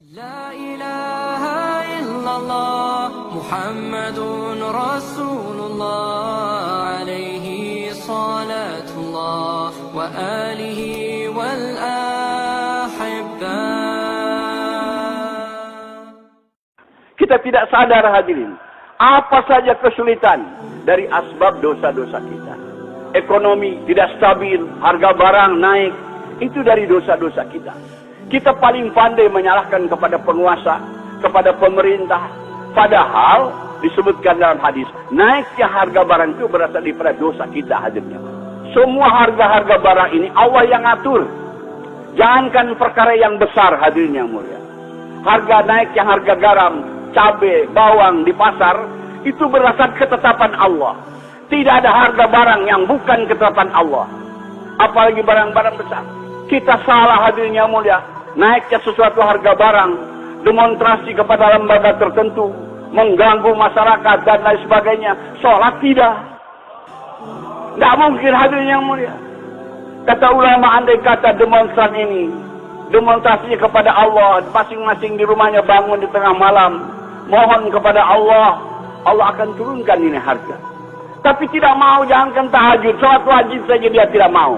La ilaha illallah Muhammadun Rasulullah alaihi salatullah wa alihi wal ahibbah. Kita tidak sadar hadirin, apa saja kesulitan dari asbab dosa-dosa kita. Ekonomi tidak stabil, harga barang naik, itu dari dosa-dosa kita. Kita paling pandai menyalahkan kepada penguasa, kepada pemerintah. Padahal disebutkan dalam hadis, naiknya harga barang itu berasal daripada dosa kita hadirnya. Semua harga-harga barang ini Allah yang atur. Jangankan perkara yang besar hadirnya mulia. Harga naiknya harga garam, cabai, bawang di pasar, itu berdasar ketetapan Allah. Tidak ada harga barang yang bukan ketetapan Allah. Apalagi barang-barang besar. Kita salah hadirnya mulia. Naiknya sesuatu harga barang, demonstrasi kepada lembaga tertentu, mengganggu masyarakat dan lain sebagainya. Sholat tidak. Tidak mungkin hadirnya yang mulia. Kata ulama, andai kata demonstran ini, demonstrasinya kepada Allah, masing-masing di rumahnya bangun di tengah malam, mohon kepada Allah, Allah akan turunkan ini harga. Tapi tidak mau, jangankan tahajud, sholat wajib saja dia tidak mau.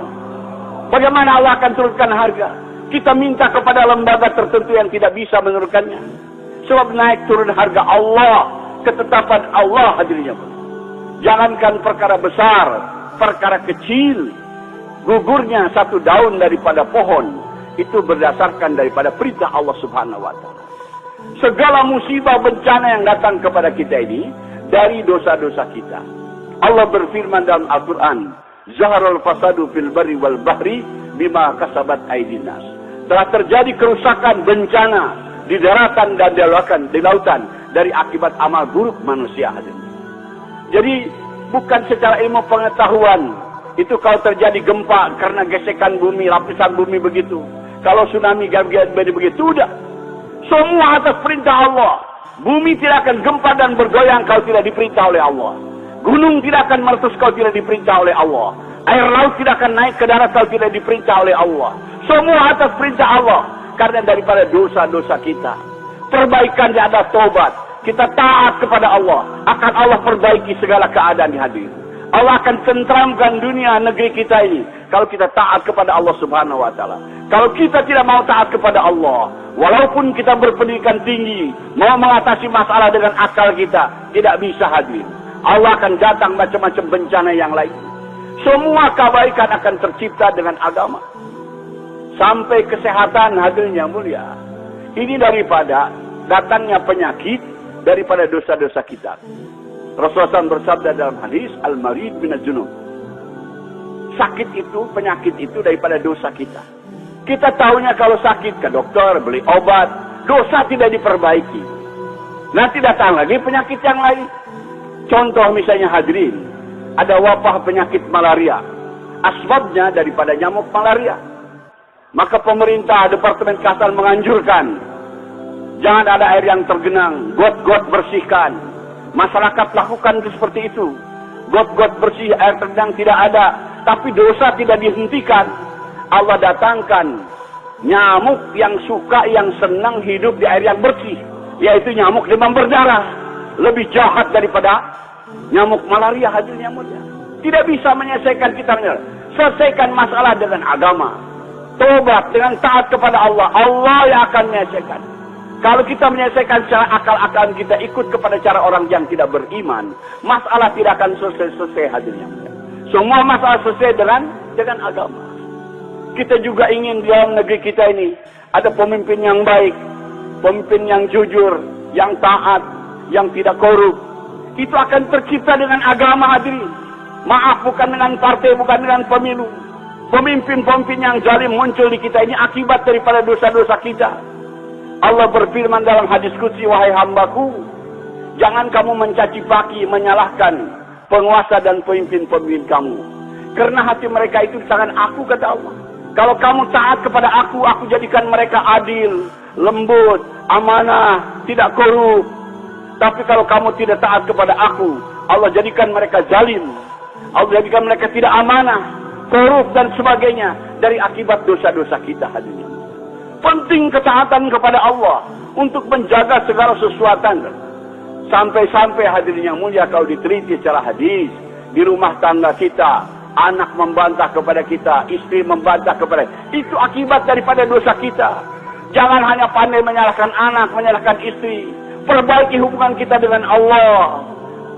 Bagaimana Allah akan turunkan harga? Kita minta kepada lembaga tertentu yang tidak bisa menurunkannya. Sebab naik turun harga Allah, ketetapan Allah hadirnya. Jangankan perkara besar, perkara kecil, gugurnya satu daun daripada pohon, itu berdasarkan daripada perintah Allah Subhanahu wa Ta'ala. Segala musibah bencana yang datang kepada kita ini dari dosa-dosa kita. Allah berfirman dalam Al-Quran, Zaharul fasadu fil barri wal bahri bima kasabat aydin nas. Telah terjadi kerusakan, bencana di daratan dan di lautan dari akibat amal buruk manusia hadirnya. Jadi bukan secara ilmu pengetahuan itu kalau terjadi gempa karena gesekan bumi, lapisan bumi begitu. Kalau tsunami begitu, udah. Semua atas perintah Allah. Bumi tidak akan gempa dan bergoyang kalau tidak diperintah oleh Allah. Gunung tidak akan meletus kalau tidak diperintah oleh Allah. Air laut tidak akan naik ke darat kalau tidak diperintah oleh Allah. Semua atas perintah Allah. Karena daripada dosa-dosa kita. Perbaikannya ada tobat. Kita taat kepada Allah. Akan Allah perbaiki segala keadaan di hati. Allah akan tentramkan dunia negeri kita ini. Kalau kita taat kepada Allah Subhanahu wa Ta'ala. Kalau kita tidak mau taat kepada Allah. Walaupun kita berpendidikan tinggi. Mau mengatasi masalah dengan akal kita. Tidak bisa hadir. Allah akan datang macam-macam bencana yang lain. Semua kebaikan akan tercipta dengan agama. Sampai kesehatan hadirnya mulia. Ini daripada datangnya penyakit daripada dosa-dosa kita. Rasulullah SAW bersabda dalam hadis, Al-Marid bin Junub. Sakit itu, penyakit itu daripada dosa kita. Kita tahunya kalau sakit ke dokter, beli obat. Dosa tidak diperbaiki. Nanti datang lagi penyakit yang lain. Contoh misalnya hadirin. Ada wabah penyakit malaria. Asbabnya daripada nyamuk malaria. Maka pemerintah, Departemen Kesehatan menganjurkan. Jangan ada air yang tergenang. Got-got bersihkan. Masyarakat lakukan seperti itu. Got-got bersih, air tergenang tidak ada. Tapi dosa tidak dihentikan. Allah datangkan nyamuk yang suka, yang senang hidup di air yang bersih. Yaitu nyamuk demam berdarah. Lebih jahat daripada nyamuk malaria hadirnya mulia. Tidak bisa menyelesaikan kita. Selesaikan masalah dengan agama. Tobat dengan taat kepada Allah. Allah yang akan menyelesaikan. Kalau kita menyelesaikan secara akal-akalan kita ikut kepada cara orang yang tidak beriman, masalah tidak akan selesai hadirnya. Semua masalah selesai dengan agama. Kita juga ingin di dalam negeri kita ini ada pemimpin yang baik, pemimpin yang jujur, yang taat, yang tidak korup. Itu akan tercipta dengan agama hadirin. Maaf, bukan dengan partai, bukan dengan pemilu. Pemimpin-pemimpin yang zalim muncul di kita ini akibat daripada dosa-dosa kita. Allah berfirman dalam hadis qudsi, wahai hambaku, jangan kamu mencaci maki, menyalahkan penguasa dan pemimpin-pemimpin kamu. Karena hati mereka itu di tangan aku, kata Allah. Kalau kamu taat kepada aku jadikan mereka adil, lembut, amanah, tidak korup. Tapi kalau kamu tidak taat kepada aku, Allah jadikan mereka zalim. Allah jadikan mereka tidak amanah, korup dan sebagainya dari akibat dosa-dosa kita hadirin. Penting ketaatan kepada Allah. untuk menjaga segala sesuatu. Sampai-sampai hadirin yang mulia, kalau diteliti secara hadis, di rumah tangga kita, anak membantah kepada kita, istri membantah kepada kita, itu akibat daripada dosa kita. Jangan hanya pandai menyalahkan anak, menyalahkan istri. Perbaiki hubungan kita dengan Allah.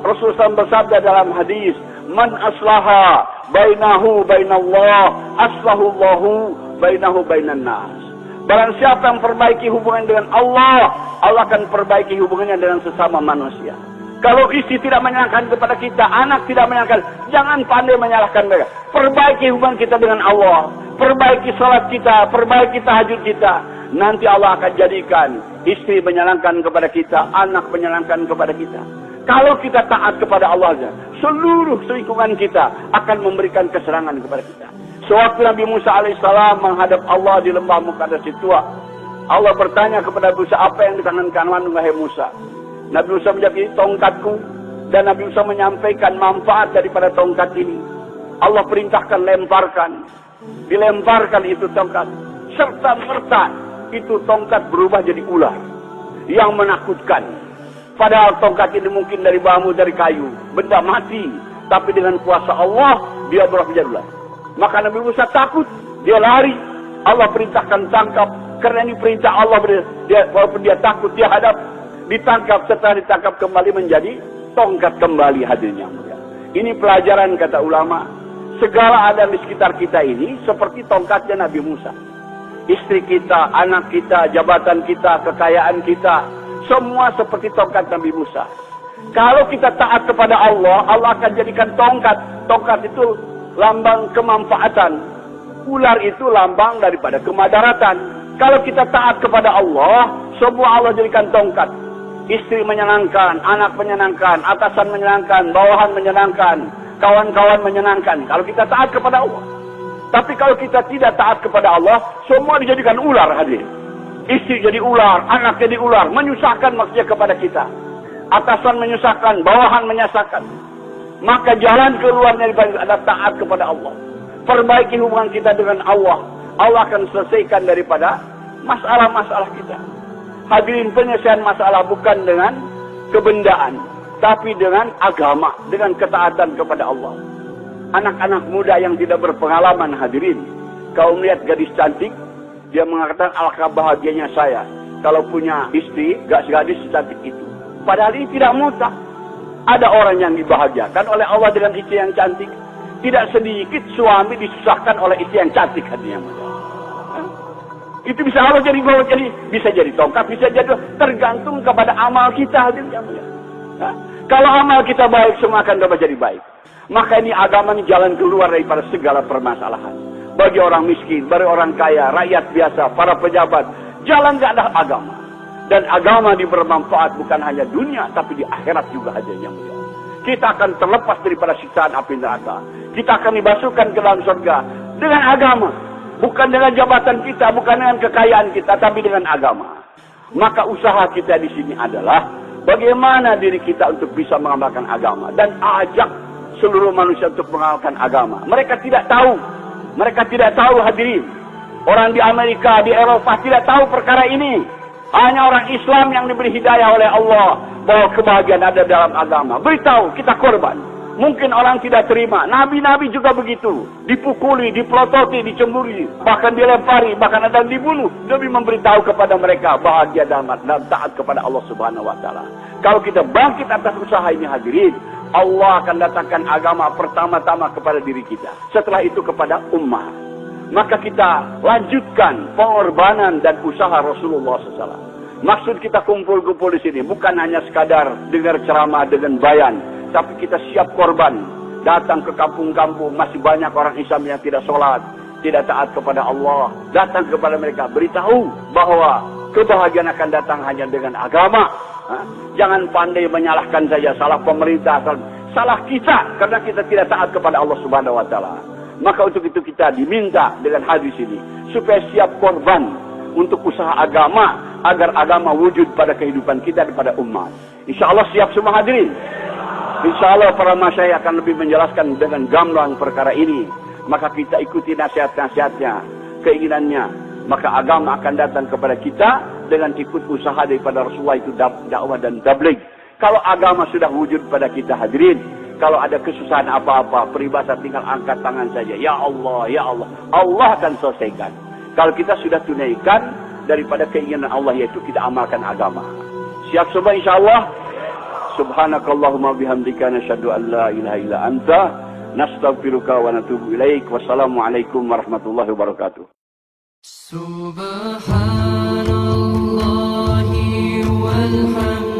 Rasulullah SAW bersabda dalam hadis, "Man aslaha bainahu bainallah, aslahullahu bainahu bainan nas." Barang siapa yang perbaiki hubungan dengan Allah, Allah akan perbaiki hubungannya dengan sesama manusia. Kalau istri tidak menyalahkan kepada kita, anak tidak menyalahkan, jangan pandai menyalahkan mereka. Perbaiki hubungan kita dengan Allah. Perbaiki salat kita, perbaiki tahajud kita. Nanti Allah akan jadikan istri menyalahkan kepada kita, anak menyalahkan kepada kita. Kalau kita taat kepada Allah, seluruh lingkungan kita akan memberikan keserangan kepada kita. Sewaktu Nabi Musa alaihissalam menghadap Allah di lembah Muqaddas Tua, Allah bertanya kepada Musa, apa yang di kanan kananmu wahai Musa? Nabi Musa menjawab, ini tongkatku. Dan Nabi Musa menyampaikan manfaat daripada tongkat ini. Allah perintahkan lemparkan. Dilemparkan itu tongkat. Serta-merta itu tongkat berubah jadi ular yang menakutkan. Padahal tongkat ini mungkin dari bambu, dari kayu, benda mati. Tapi dengan kuasa Allah, dia berubah menjadi ular. Maka Nabi Musa takut, dia lari. Allah perintahkan tangkap. Karena ini perintah Allah, walaupun dia takut, dia hadap. Ditangkap, setelah ditangkap kembali menjadi tongkat kembali, hadirin yang mulia. Ini pelajaran kata ulama. Segala ada di sekitar kita ini seperti tongkatnya Nabi Musa. Istri kita, anak kita, jabatan kita, kekayaan kita, semua seperti tongkat Nabi Musa. Kalau kita taat kepada Allah, Allah akan jadikan tongkat. Tongkat itu lambang kemanfaatan. Ular itu lambang daripada kemadaratan. Kalau kita taat kepada Allah, semua Allah jadikan tongkat. Istri menyenangkan, anak menyenangkan, atasan menyenangkan, bawahan menyenangkan, kawan-kawan menyenangkan. Kalau kita taat kepada Allah. Tapi kalau kita tidak taat kepada Allah, semua dijadikan ular, hadirin. Istri jadi ular, anak jadi ular, menyusahkan maksudnya kepada kita. Atasan menyusahkan, bawahan menyusahkan. Maka jalan keluarnya adalah taat kepada Allah. Perbaiki hubungan kita dengan Allah. Allah akan selesaikan daripada masalah-masalah kita. Hadirin, penyelesaian masalah bukan dengan kebendaan, tapi dengan agama, dengan ketaatan kepada Allah. Anak-anak muda yang tidak berpengalaman, hadirin, kalau melihat gadis cantik, dia mengatakan, alangkah bahagianya saya kalau punya istri, gadis secantik itu. Padahal ini tidak mutlak. Ada orang yang dibahagiakan oleh Allah dengan istri yang cantik. Tidak sedikit suami disusahkan oleh istri yang cantik, hadirin yang mulia. Itu bisa Allah jadi bawa, jadi bisa jadi tongkat, bisa jadi, tergantung kepada amal kita, hadirin yang mulia. Kalau amal kita baik, semua akan dapat jadi baik. Maka ini agama ini jalan keluar daripada segala permasalahan. Bagi orang miskin, bagi orang kaya, rakyat biasa, para pejabat, jalan ke arah agama. Dan agama bermanfaat bukan hanya dunia, tapi di akhirat juga, hadirin yang mulia. Kita akan terlepas daripada siksaan api neraka. Kita akan dibasuhkan ke dalam surga dengan agama. Bukan dengan jabatan kita, bukan dengan kekayaan kita, tapi dengan agama. Maka usaha kita di sini adalah bagaimana diri kita untuk bisa mengamalkan agama. Dan ajak seluruh manusia untuk mengamalkan agama. Mereka tidak tahu. Mereka tidak tahu, hadirin. Orang di Amerika, di Eropa tidak tahu perkara ini. Hanya orang Islam yang diberi hidayah oleh Allah bahwa kebahagiaan ada dalam agama. Beritahu, kita korban. Mungkin orang tidak terima. Nabi-nabi juga begitu. Dipukuli, dipelototi, dicemburi. Bahkan dilempari, bahkan ada yang dibunuh. Demi memberitahu kepada mereka bahagia dalam taat kepada Allah Subhanahu wa Ta'ala. Kalau kita bangkit atas usaha ini, hadirin, Allah akan datangkan agama pertama-tama kepada diri kita. Setelah itu kepada ummah. Maka kita lanjutkan pengorbanan dan usaha Rasulullah SAW. Maksud kita kumpul-kumpul di sini bukan hanya sekadar dengar ceramah dengan bayan, tapi kita siap korban. Datang ke kampung-kampung, masih banyak orang Islam yang tidak sholat, tidak taat kepada Allah. Datang kepada mereka, beritahu bahwa kebahagiaan akan datang hanya dengan agama. Jangan pandai menyalahkan saja, salah pemerintah, salah kita, karena kita tidak taat kepada Allah Subhanahu wa Ta'ala. Maka untuk itu kita diminta dengan hadis ini supaya siap korban untuk usaha agama, agar agama wujud pada kehidupan kita dan pada umat. InsyaAllah siap semua hadirin. InsyaAllah para masyayikh akan lebih menjelaskan dengan gamblang perkara ini. Maka kita ikuti nasihat-nasihatnya, keinginannya. Maka agama akan datang kepada kita dengan ikut usaha daripada Rasulullah itu dakwah dan tabligh. Kalau agama sudah wujud pada kita hadirin, kalau ada kesusahan apa-apa, peribahasa tinggal angkat tangan saja. Ya Allah, ya Allah. Allah akan selesaikan. Kalau kita sudah tunaikan daripada keinginan Allah, yaitu kita amalkan agama. Siap semua insyaAllah? Subhanakallahumma bihamdika nasyhadu an la ilaha illa anta nastaghfiruka wa natubu ilaik. Wassalamualaikum warahmatullahi wabarakatuh. Subhanallahi walhamdulillah.